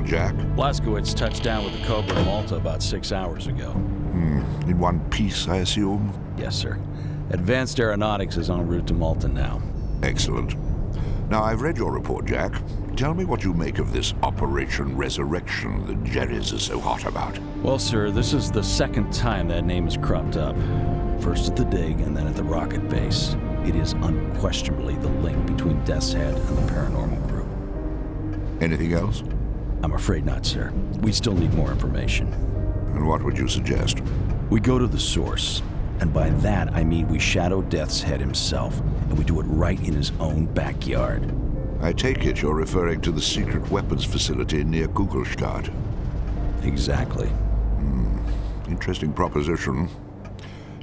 Colonel Jack? Blazkowicz touched down with the Cobra in Malta about 6 hours ago. In one piece, I assume? Yes, sir. Advanced Aeronautics is en route to Malta now. Excellent. Now, I've read your report, Jack. Tell me what you make of this Operation Resurrection that Jerry's is so hot about. Well, sir, this is the second time that name has cropped up. First at the dig and then at the rocket base. It is unquestionably the link between Death's Head and the paranormal group. Anything else? I'm afraid not, sir. We still need more information. And what would you suggest? We go to the source. And by that, I mean we shadow Death's Head himself, and we do it right in his own backyard. I take it you're referring to the secret weapons facility near Kugelstadt. Exactly. Interesting proposition.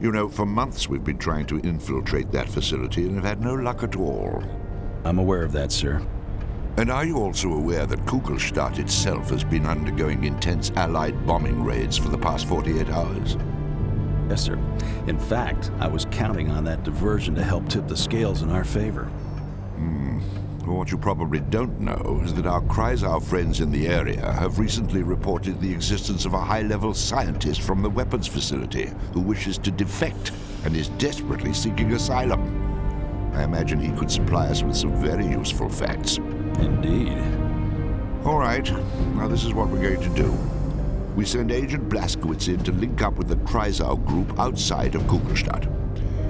You know, for months we've been trying to infiltrate that facility and have had no luck at all. I'm aware of that, sir. And are you also aware that Kugelstadt itself has been undergoing intense Allied bombing raids for the past 48 hours? Yes, sir. In fact, I was counting on that diversion to help tip the scales in our favor. Well, what you probably don't know is that our Kreisau friends in the area have recently reported the existence of a high-level scientist from the weapons facility who wishes to defect and is desperately seeking asylum. I imagine he could supply us with some very useful facts. Indeed. All right. Now this is what we're going to do. We send Agent Blazkowicz in to link up with the Kreisau group outside of Kugelstadt.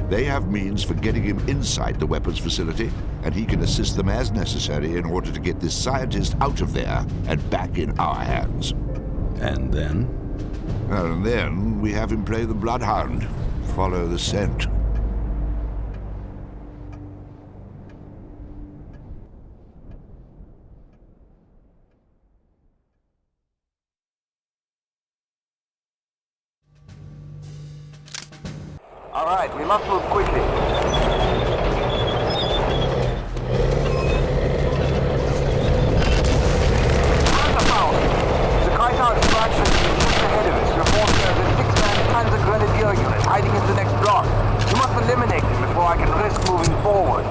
They have means for getting him inside the weapons facility, and he can assist them as necessary in order to get this scientist out of there and back in our hands. And then? And then we have him play the bloodhound, follow the scent. All right, we must move quickly. The Kreisau extraction is just ahead of us. Reports there's a 6-man Panzer Grenadier unit hiding in the next block. You must eliminate them before I can risk moving forward.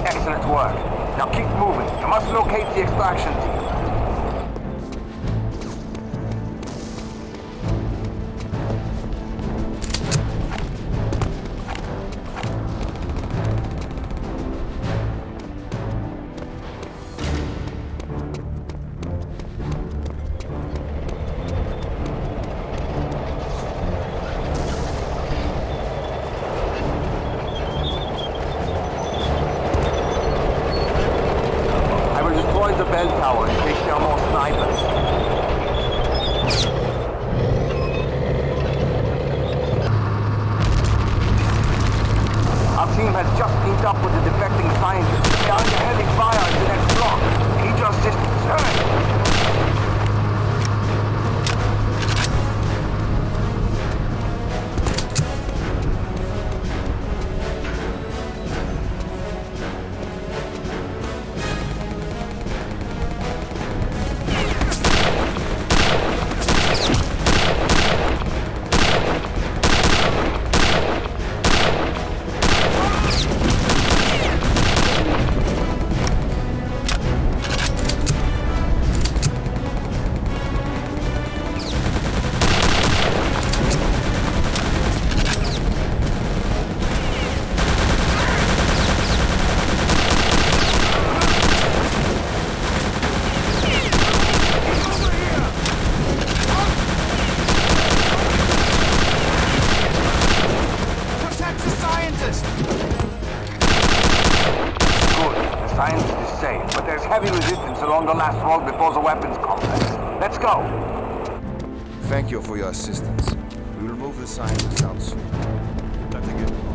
Excellent work. Now keep moving. You must locate the extraction team. The bell tower in case there are more snipers. Our team has just teamed up with the defecting scientist. They are under heavy fire in the next block. He just turned. Science is safe, but there's heavy resistance along the last road before the weapons complex. Let's go. Thank you for your assistance. We will move the scientists out soon. Time to get going.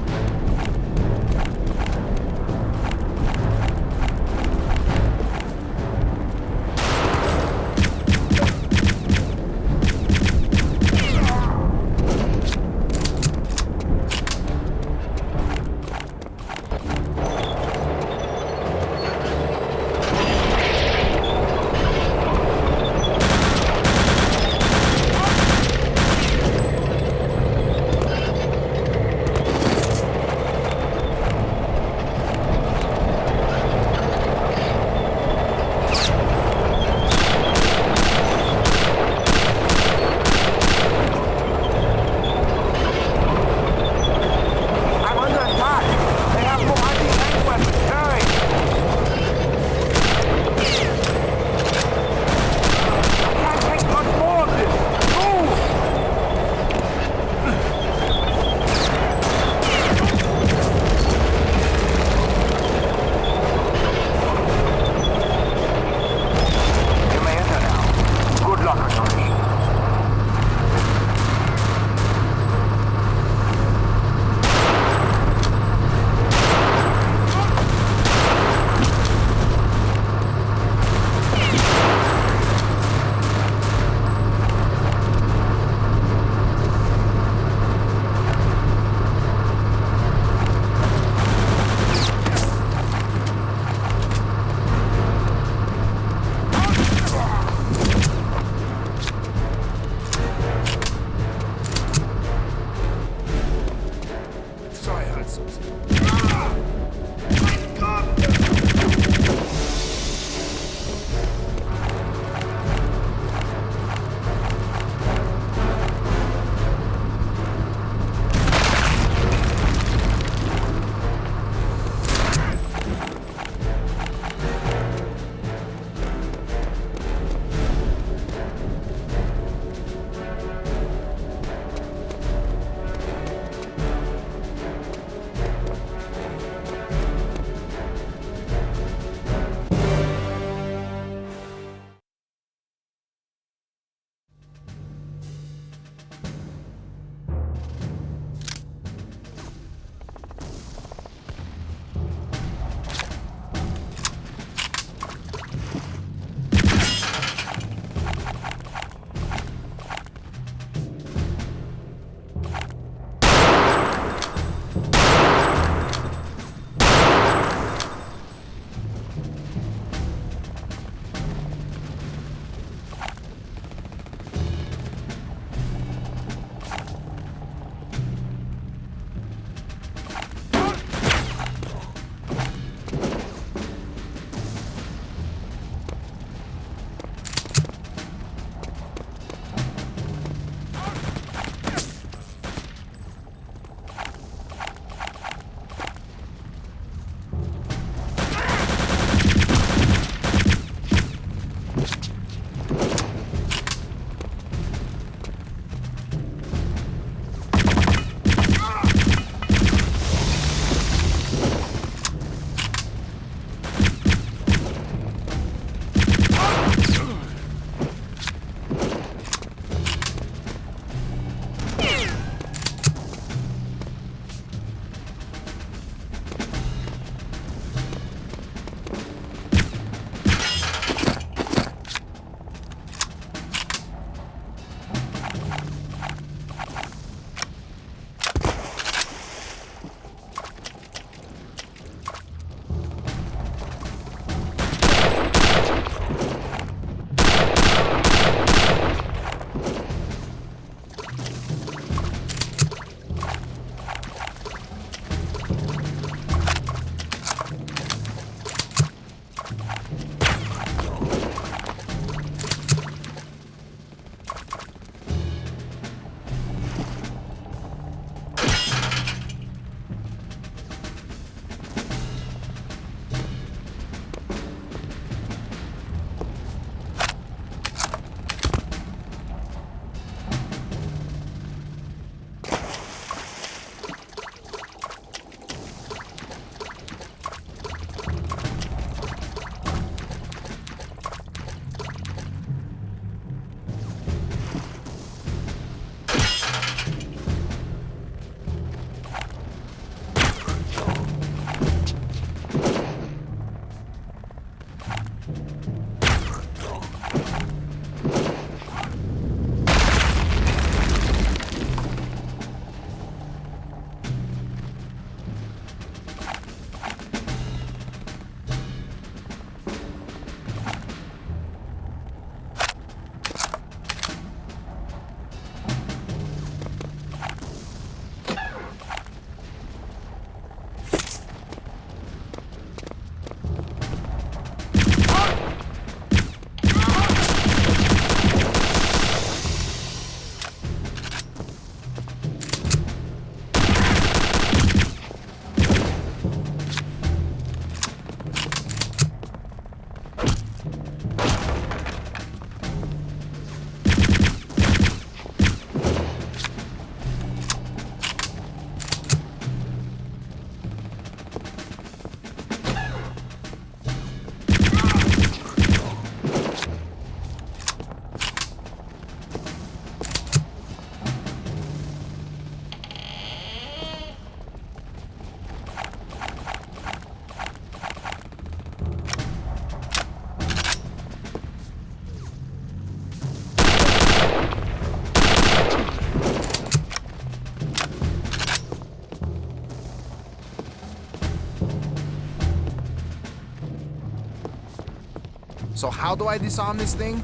So how do I disarm this thing?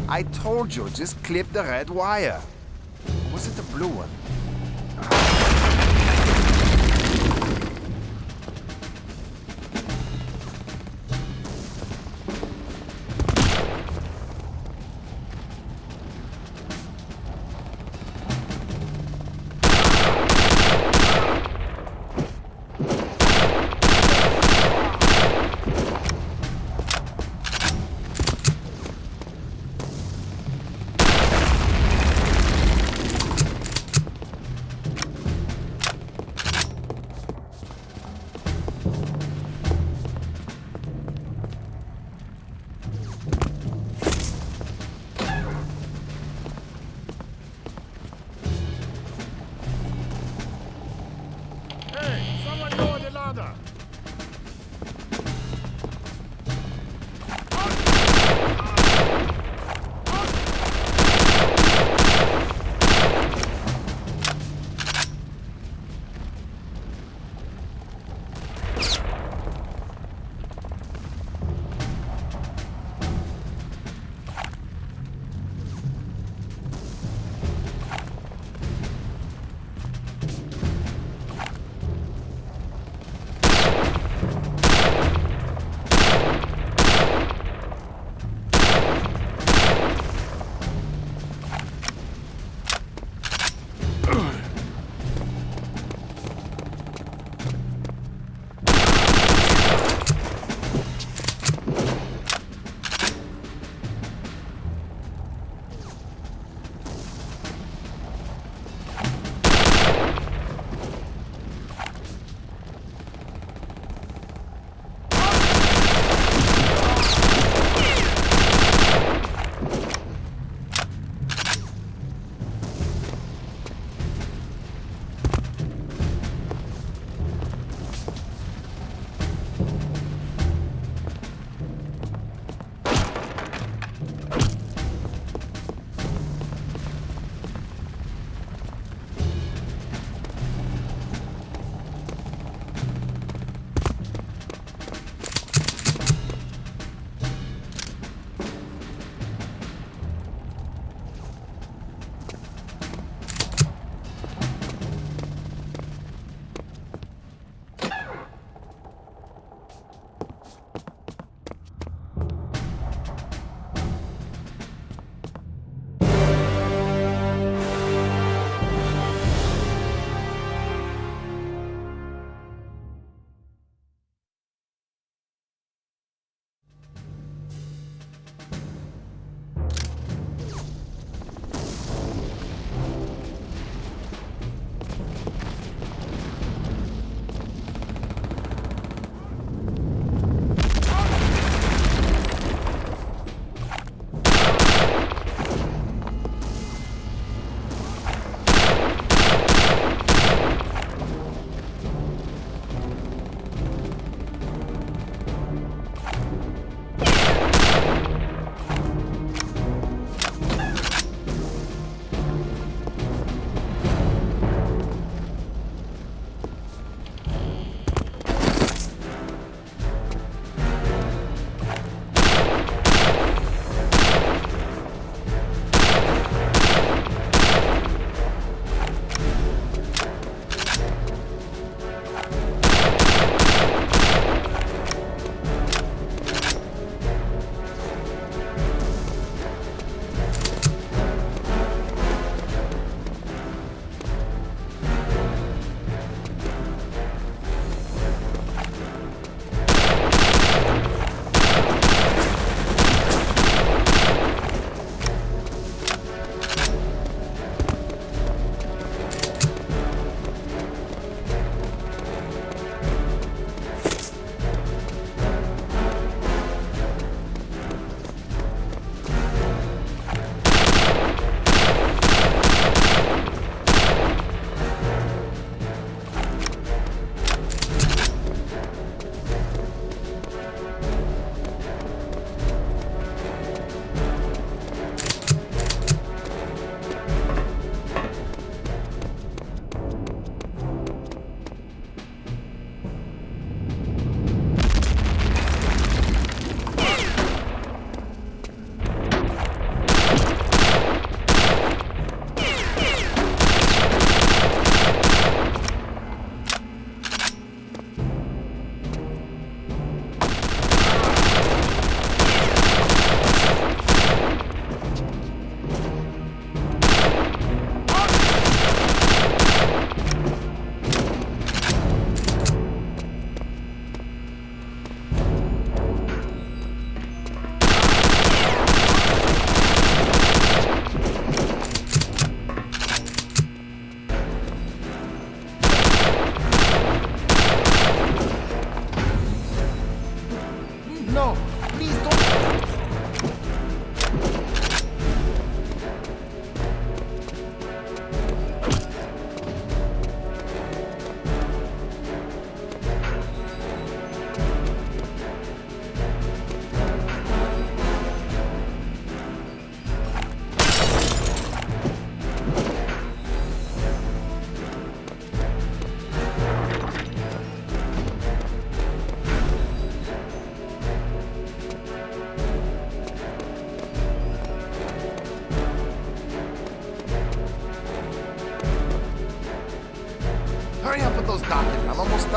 I told you, just clip the red wire. Or was it the blue one?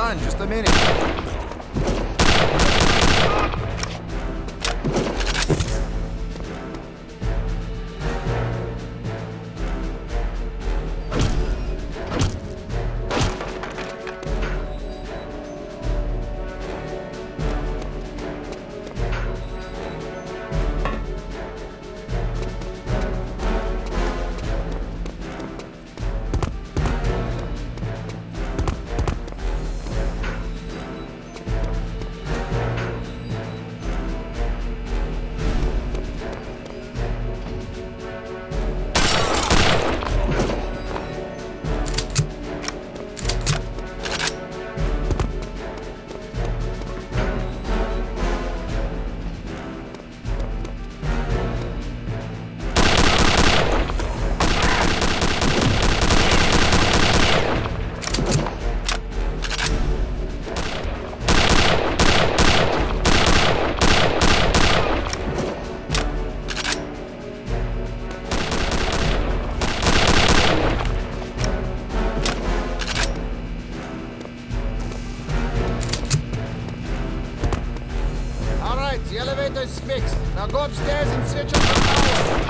done, just a minute. The elevator's fixed. Now go upstairs and switch on the power.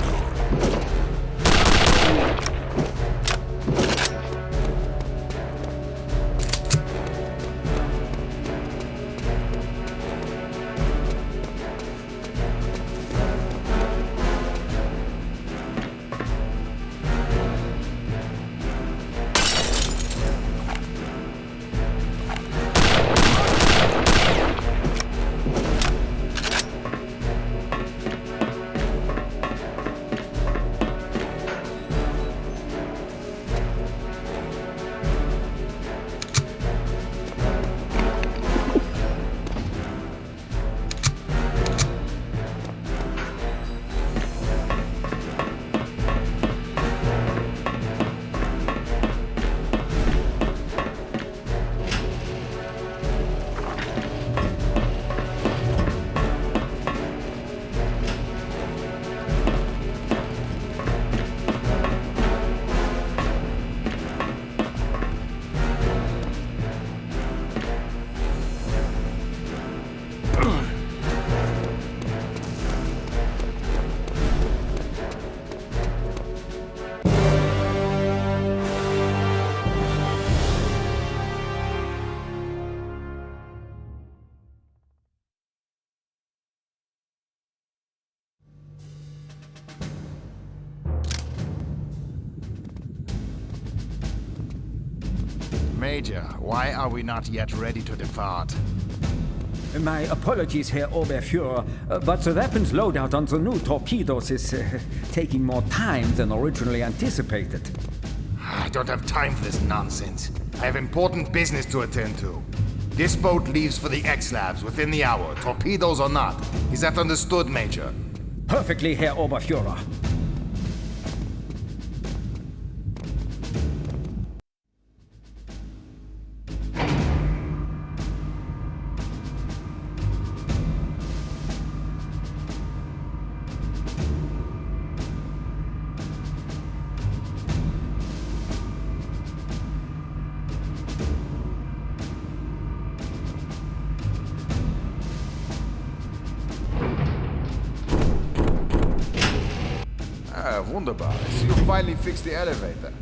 Major, why are we not yet ready to depart? My apologies, Herr Oberfuhrer, but the weapons loadout on the new torpedoes is taking more time than originally anticipated. I don't have time for this nonsense. I have important business to attend to. This boat leaves for the X-Labs within the hour, torpedoes or not. Is that understood, Major? Perfectly, Herr Oberfuhrer. Ah, wunderbar. I see you finally fixed the elevator.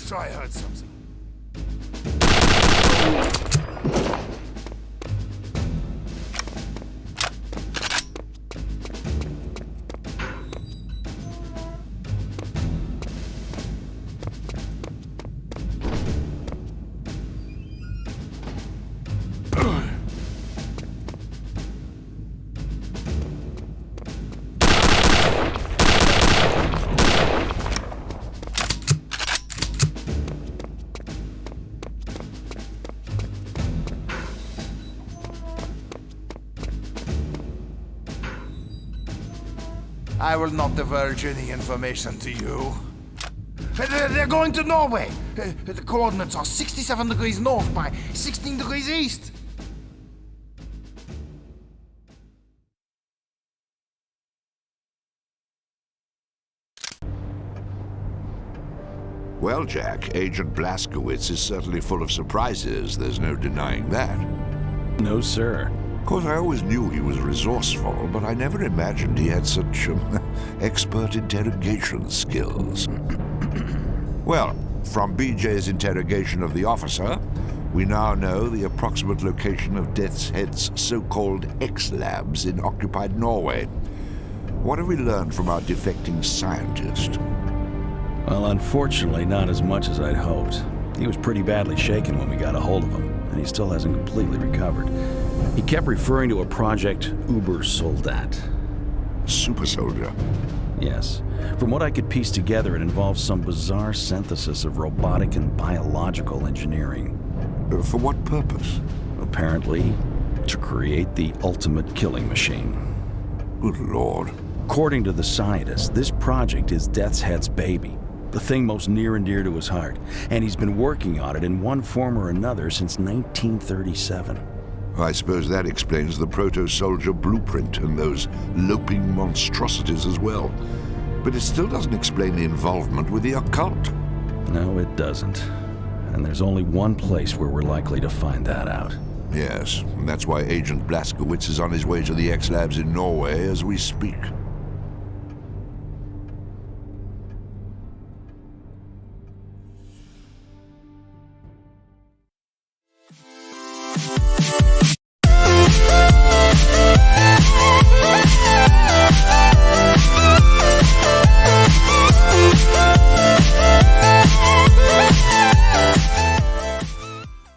sure I heard something. I will not divulge any information to you. They're going to Norway. The coordinates are 67 degrees north by 16 degrees east. Well, Jack, Agent Blazkowicz is certainly full of surprises. There's no denying that. No, sir. Of course, I always knew he was resourceful, but I never imagined he had such expert interrogation skills. Well, from BJ's interrogation of the officer, we now know the approximate location of Death's Head's so-called X-Labs in occupied Norway. What have we learned from our defecting scientist? Well, unfortunately, not as much as I'd hoped. He was pretty badly shaken when we got a hold of him, and he still hasn't completely recovered. He kept referring to a project Uber Soldat. Super soldier. Yes. From what I could piece together, it involves some bizarre synthesis of robotic and biological engineering. For what purpose? Apparently, to create the ultimate killing machine. Good Lord. According to the scientist, this project is Death's Head's baby, the thing most near and dear to his heart, and he's been working on it in one form or another since 1937. I suppose that explains the proto-soldier blueprint and those loping monstrosities as well. But it still doesn't explain the involvement with the occult. No, it doesn't. And there's only one place where we're likely to find that out. Yes, and that's why Agent Blazkowicz is on his way to the X-Labs in Norway as we speak.